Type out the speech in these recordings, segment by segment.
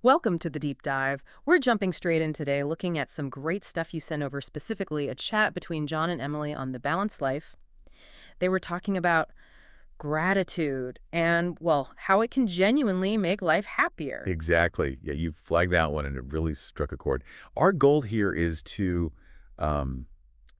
Welcome to the deep dive. We're jumping straight in today, looking at some great stuff you sent over, specifically a chat between John and Emily on the balanced life. They were talking about gratitude and, well, how it can genuinely make life happier. Exactly. Yeah, you flagged that one and it really struck a chord. Our goal here is to um,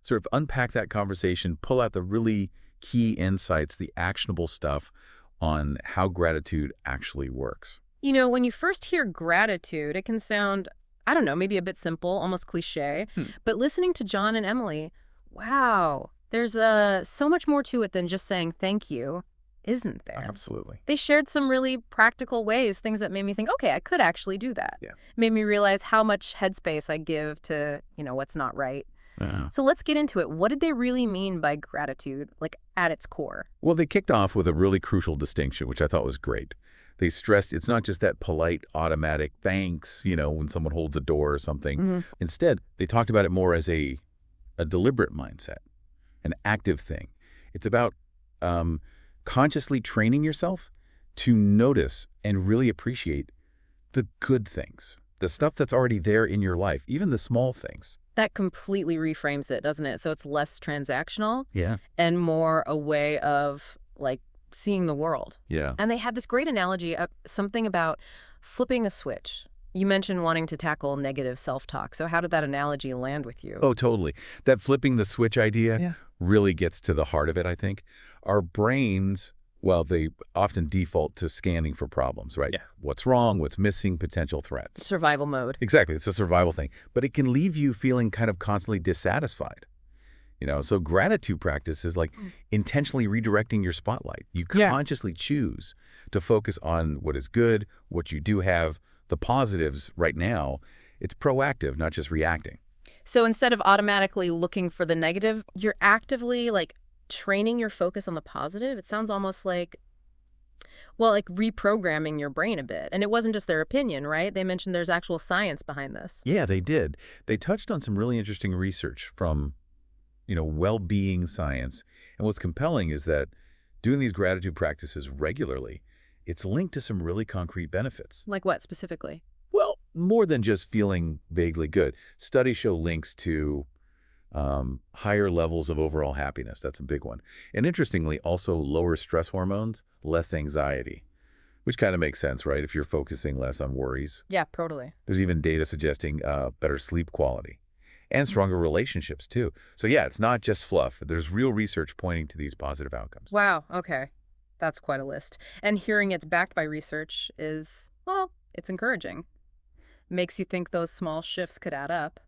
sort of unpack that conversation, pull out the really key insights, the actionable stuff on how gratitude actually works. You know, when you first hear gratitude, it can sound, I don't know, maybe a bit simple, almost cliche. Hmm. But listening to John and Emily, wow, there's so much more to it than just saying thank you, isn't there? Absolutely. They shared some really practical ways, things that made me think, okay, I could actually do that. Yeah. Made me realize how much headspace I give to, what's not right. Yeah. So let's get into it. What did they really mean by gratitude, like at its core? Well, they kicked off with a really crucial distinction, which I thought was great. They stressed it's not just that polite, automatic thanks, when someone holds a door or something. Hmm. Instead, they talked about it more as a deliberate mindset, an active thing. It's about consciously training yourself to notice and really appreciate the good things, the stuff that's already there in your life, even the small things. That completely reframes it, doesn't it? So it's less transactional Yeah. and more a way of, like, seeing the world. Yeah. And they had this great analogy, something about flipping a switch. You mentioned wanting to tackle negative self-talk. So how did that analogy land with you? Oh, totally. That flipping the switch idea Yeah. really gets to the heart of it, I think. Our brains, well, they often default to scanning for problems, right? Yeah. What's wrong, what's missing, potential threats. Survival mode. Exactly. It's a survival thing. But it can leave you feeling kind of constantly dissatisfied. So gratitude practice is like intentionally redirecting your spotlight. You Yeah. consciously choose to focus on what is good, what you do have, the positives right now. It's proactive, not just reacting. So instead of automatically looking for the negative, you're actively, like, training your focus on the positive. It sounds almost like, well, like reprogramming your brain a bit. And it wasn't just their opinion, right? They mentioned there's actual science behind this. Yeah, they did. They touched on some really interesting research from, well-being science. And what's compelling is that doing these gratitude practices regularly, it's linked to some really concrete benefits. Like what specifically? Well, more than just feeling vaguely good. Studies show links to higher levels of overall happiness. That's a big one. And interestingly, also lower stress hormones, less anxiety, which kind of makes sense, right? If you're focusing less on worries. Yeah, totally. There's even data suggesting better sleep quality and stronger relationships, too. So yeah, it's not just fluff. There's real research pointing to these positive outcomes. Wow, okay. That's quite a list. And hearing it's backed by research is, well, it's encouraging. Makes you think those small shifts could add up.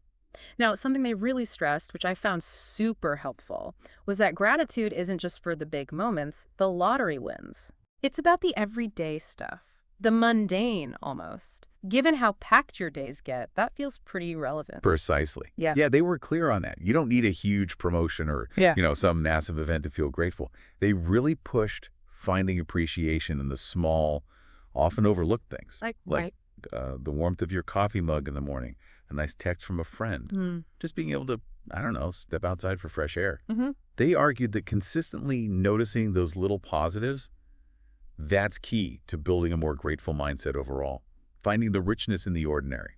Now, something they really stressed, which I found super helpful, was that gratitude isn't just for the big moments, the lottery wins. It's about the everyday stuff, the mundane almost. Given how packed your days get, that feels pretty relevant. Precisely. Yeah. Yeah, they were clear on that. You don't need a huge promotion or, Yeah. some massive event to feel grateful. They really pushed finding appreciation in the small, often overlooked things. Like, The warmth of your coffee mug in the morning, a nice text from a friend, right. just being able to, I don't know, step outside for fresh air. Mm-hmm. They argued that consistently noticing those little positives, that's key to building a more grateful mindset overall. Finding the richness in the ordinary.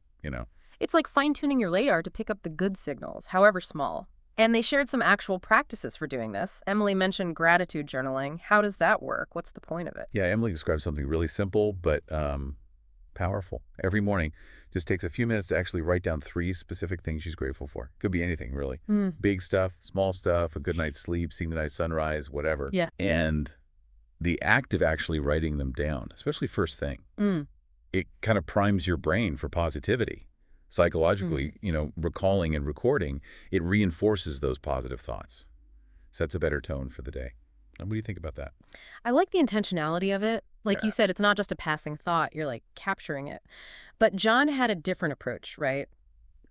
It's like fine-tuning your radar to pick up the good signals, however small. And they shared some actual practices for doing this. Emily mentioned gratitude journaling. How does that work? What's the point of it? Yeah, Emily described something really simple but powerful. Every morning, just takes a few minutes to actually write down 3 specific things she's grateful for. Could be anything, really. Mm. Big stuff, small stuff, a good night's sleep, seeing a nice sunrise, whatever. Yeah. And the act of actually writing them down, especially first thing, Mm. it kind of primes your brain for positivity. Psychologically, recalling and recording, it reinforces those positive thoughts. Sets a better tone for the day. And what do you think about that? I like the intentionality of it. Like you said, it's not just a passing thought. You're, like, capturing it. But John had a different approach, right?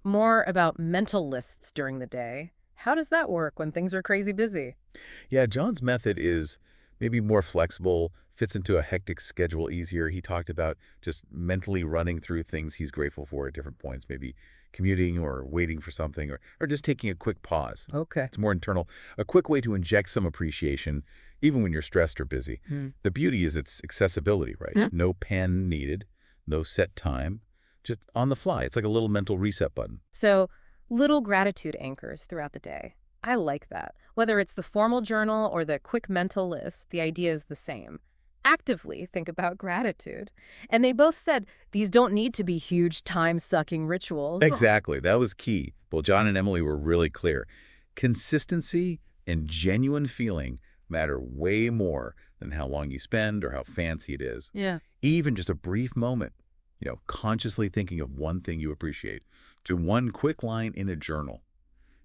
More about mental lists during the day. How does that work when things are crazy busy? Yeah, John's method is maybe more flexible, fits into a hectic schedule easier. He talked about just mentally running through things he's grateful for at different points, maybe commuting or waiting for something or just taking a quick pause. Okay. It's more internal, a quick way to inject some appreciation, even when you're stressed or busy. Hmm. The beauty is its accessibility, right? Yeah. No pen needed, no set time, just on the fly. It's like a little mental reset button. So, little gratitude anchors throughout the day. I like that. Whether it's the formal journal or the quick mental list, the idea is the same. Actively think about gratitude. And they both said these don't need to be huge, time sucking rituals. Exactly. That was key. Well, John and Emily were really clear. Consistency and genuine feeling matter way more than how long you spend or how fancy it is. Yeah. Even just a brief moment, consciously thinking of one thing you appreciate, to one quick line in a journal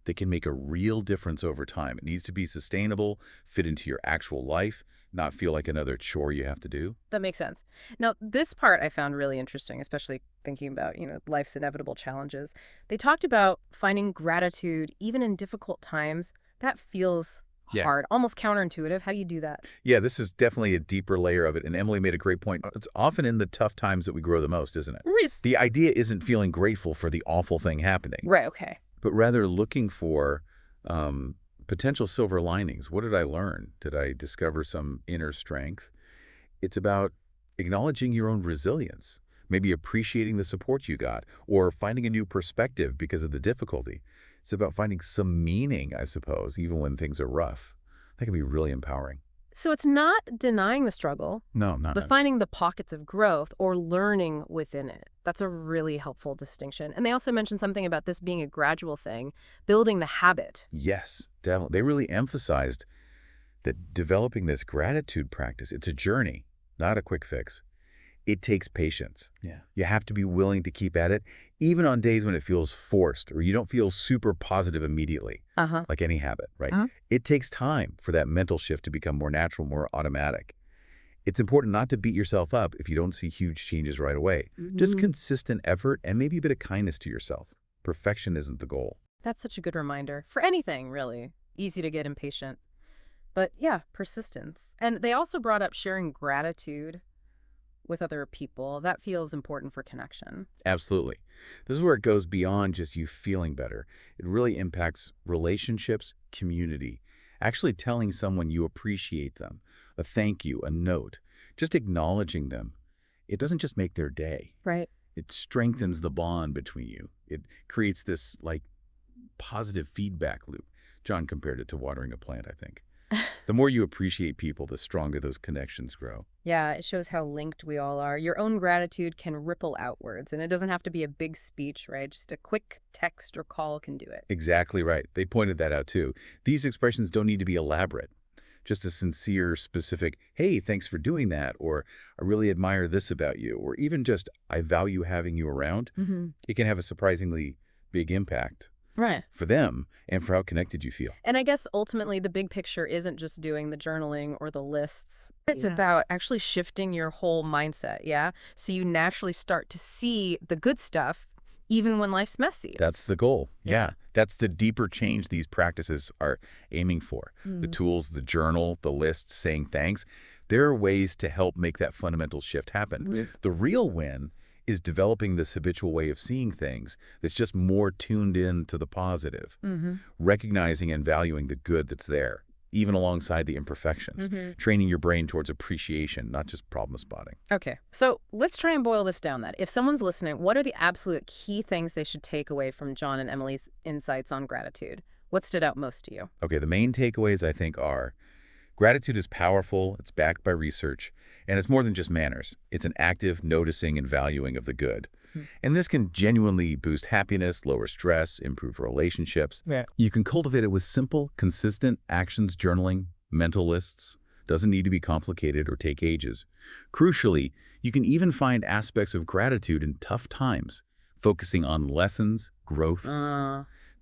that can make a real difference over time. It needs to be sustainable, fit into your actual life, not feel like another chore you have to do. That makes sense. Now, this part I found really interesting, especially thinking about, life's inevitable challenges. They talked about finding gratitude even in difficult times. That feels Yeah. hard, almost counterintuitive. How do you do that? Yeah, this is definitely a deeper layer of it, and Emily made a great point. It's often in the tough times that we grow the most, isn't it? Risk. The idea isn't feeling grateful for the awful thing happening, Right, okay. but rather looking for potential silver linings. What did I learn? Did I discover some inner strength? It's about acknowledging your own resilience, maybe appreciating the support you got, or finding a new perspective because of the difficulty. It's about finding some meaning, I suppose, even when things are rough. That can be really empowering. So it's not denying the struggle, No, not but finding the pockets of growth or learning within it. That's a really helpful distinction. And they also mentioned something about this being a gradual thing, building the habit. Yes, definitely. They really emphasized that developing this gratitude practice, it's a journey, not a quick fix. It takes patience. Yeah. You have to be willing to keep at it, even on days when it feels forced or you don't feel super positive immediately, Uh-huh. like any habit, right? Uh-huh. It takes time for that mental shift to become more natural, more automatic. It's important not to beat yourself up if you don't see huge changes right away. Just consistent effort and maybe a bit of kindness to yourself. Perfection isn't the goal. That's such a good reminder for anything, really. Easy to get impatient. But yeah, persistence. And they also brought up sharing gratitude with other people. That feels important for connection. Absolutely. This is where it goes beyond just you feeling better. It really impacts relationships, community. Actually telling someone you appreciate them, a thank you, a note, just acknowledging them. It doesn't just make their day. Right. It strengthens the bond between you. It creates this positive feedback loop. John compared it to watering a plant, I think. The more you appreciate people, the stronger those connections grow. Yeah, it shows how linked we all are. Your own gratitude can ripple outwards, and it doesn't have to be a big speech, right? Just a quick text or call can do it. Exactly right. They pointed that out too. These expressions don't need to be elaborate. Just a sincere, specific, hey, thanks for doing that, or I really admire this about you, or even just, I value having you around. It can have a surprisingly big impact Right. for them and for how connected you feel. And I guess ultimately the big picture isn't just doing the journaling or the lists. It's Yeah. about actually shifting your whole mindset, yeah? So you naturally start to see the good stuff even when life's messy. That's the goal. Yeah. Yeah. That's the deeper change these practices are aiming for. The tools, the journal, the list, saying thanks, there are ways to help make that fundamental shift happen. The real win is developing this habitual way of seeing things that's just more tuned in to the positive, recognizing and valuing the good that's there, even alongside the imperfections, training your brain towards appreciation, not just problem spotting. Okay, so let's try and boil this down then. If someone's listening, what are the absolute key things they should take away from John and Emily's insights on gratitude? What stood out most to you? Okay, the main takeaways, I think, are gratitude is powerful, it's backed by research, and it's more than just manners. It's an active noticing and valuing of the good. And this can genuinely boost happiness, lower stress, improve relationships. Yeah. You can cultivate it with simple, consistent actions, journaling, mental lists. Doesn't need to be complicated or take ages. Crucially, you can even find aspects of gratitude in tough times, focusing on lessons, growth.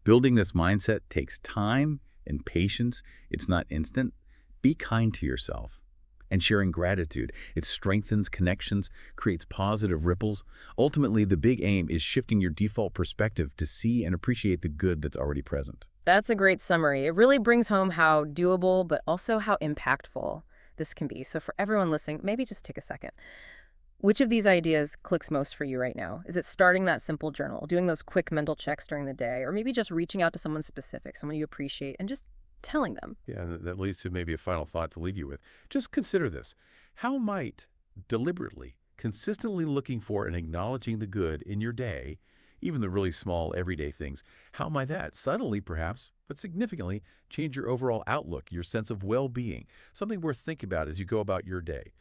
Building this mindset takes time and patience. It's not instant. Be kind to yourself. And sharing gratitude, it strengthens connections, creates positive ripples. Ultimately, the big aim is shifting your default perspective to see and appreciate the good that's already present. That's a great summary. It really brings home how doable, but also how impactful this can be. So for everyone listening, maybe just take a second. Which of these ideas clicks most for you right now? Is it starting that simple journal, doing those quick mental checks during the day, or maybe just reaching out to someone specific, someone you appreciate, and just telling them? Yeah, and that leads to maybe a final thought to leave you with. Just consider this. How might deliberately Consistently looking for and acknowledging the good in your day, even the really small everyday things, how might that subtly, perhaps, but significantly change your overall outlook, your sense of well-being, something worth thinking about as you go about your day?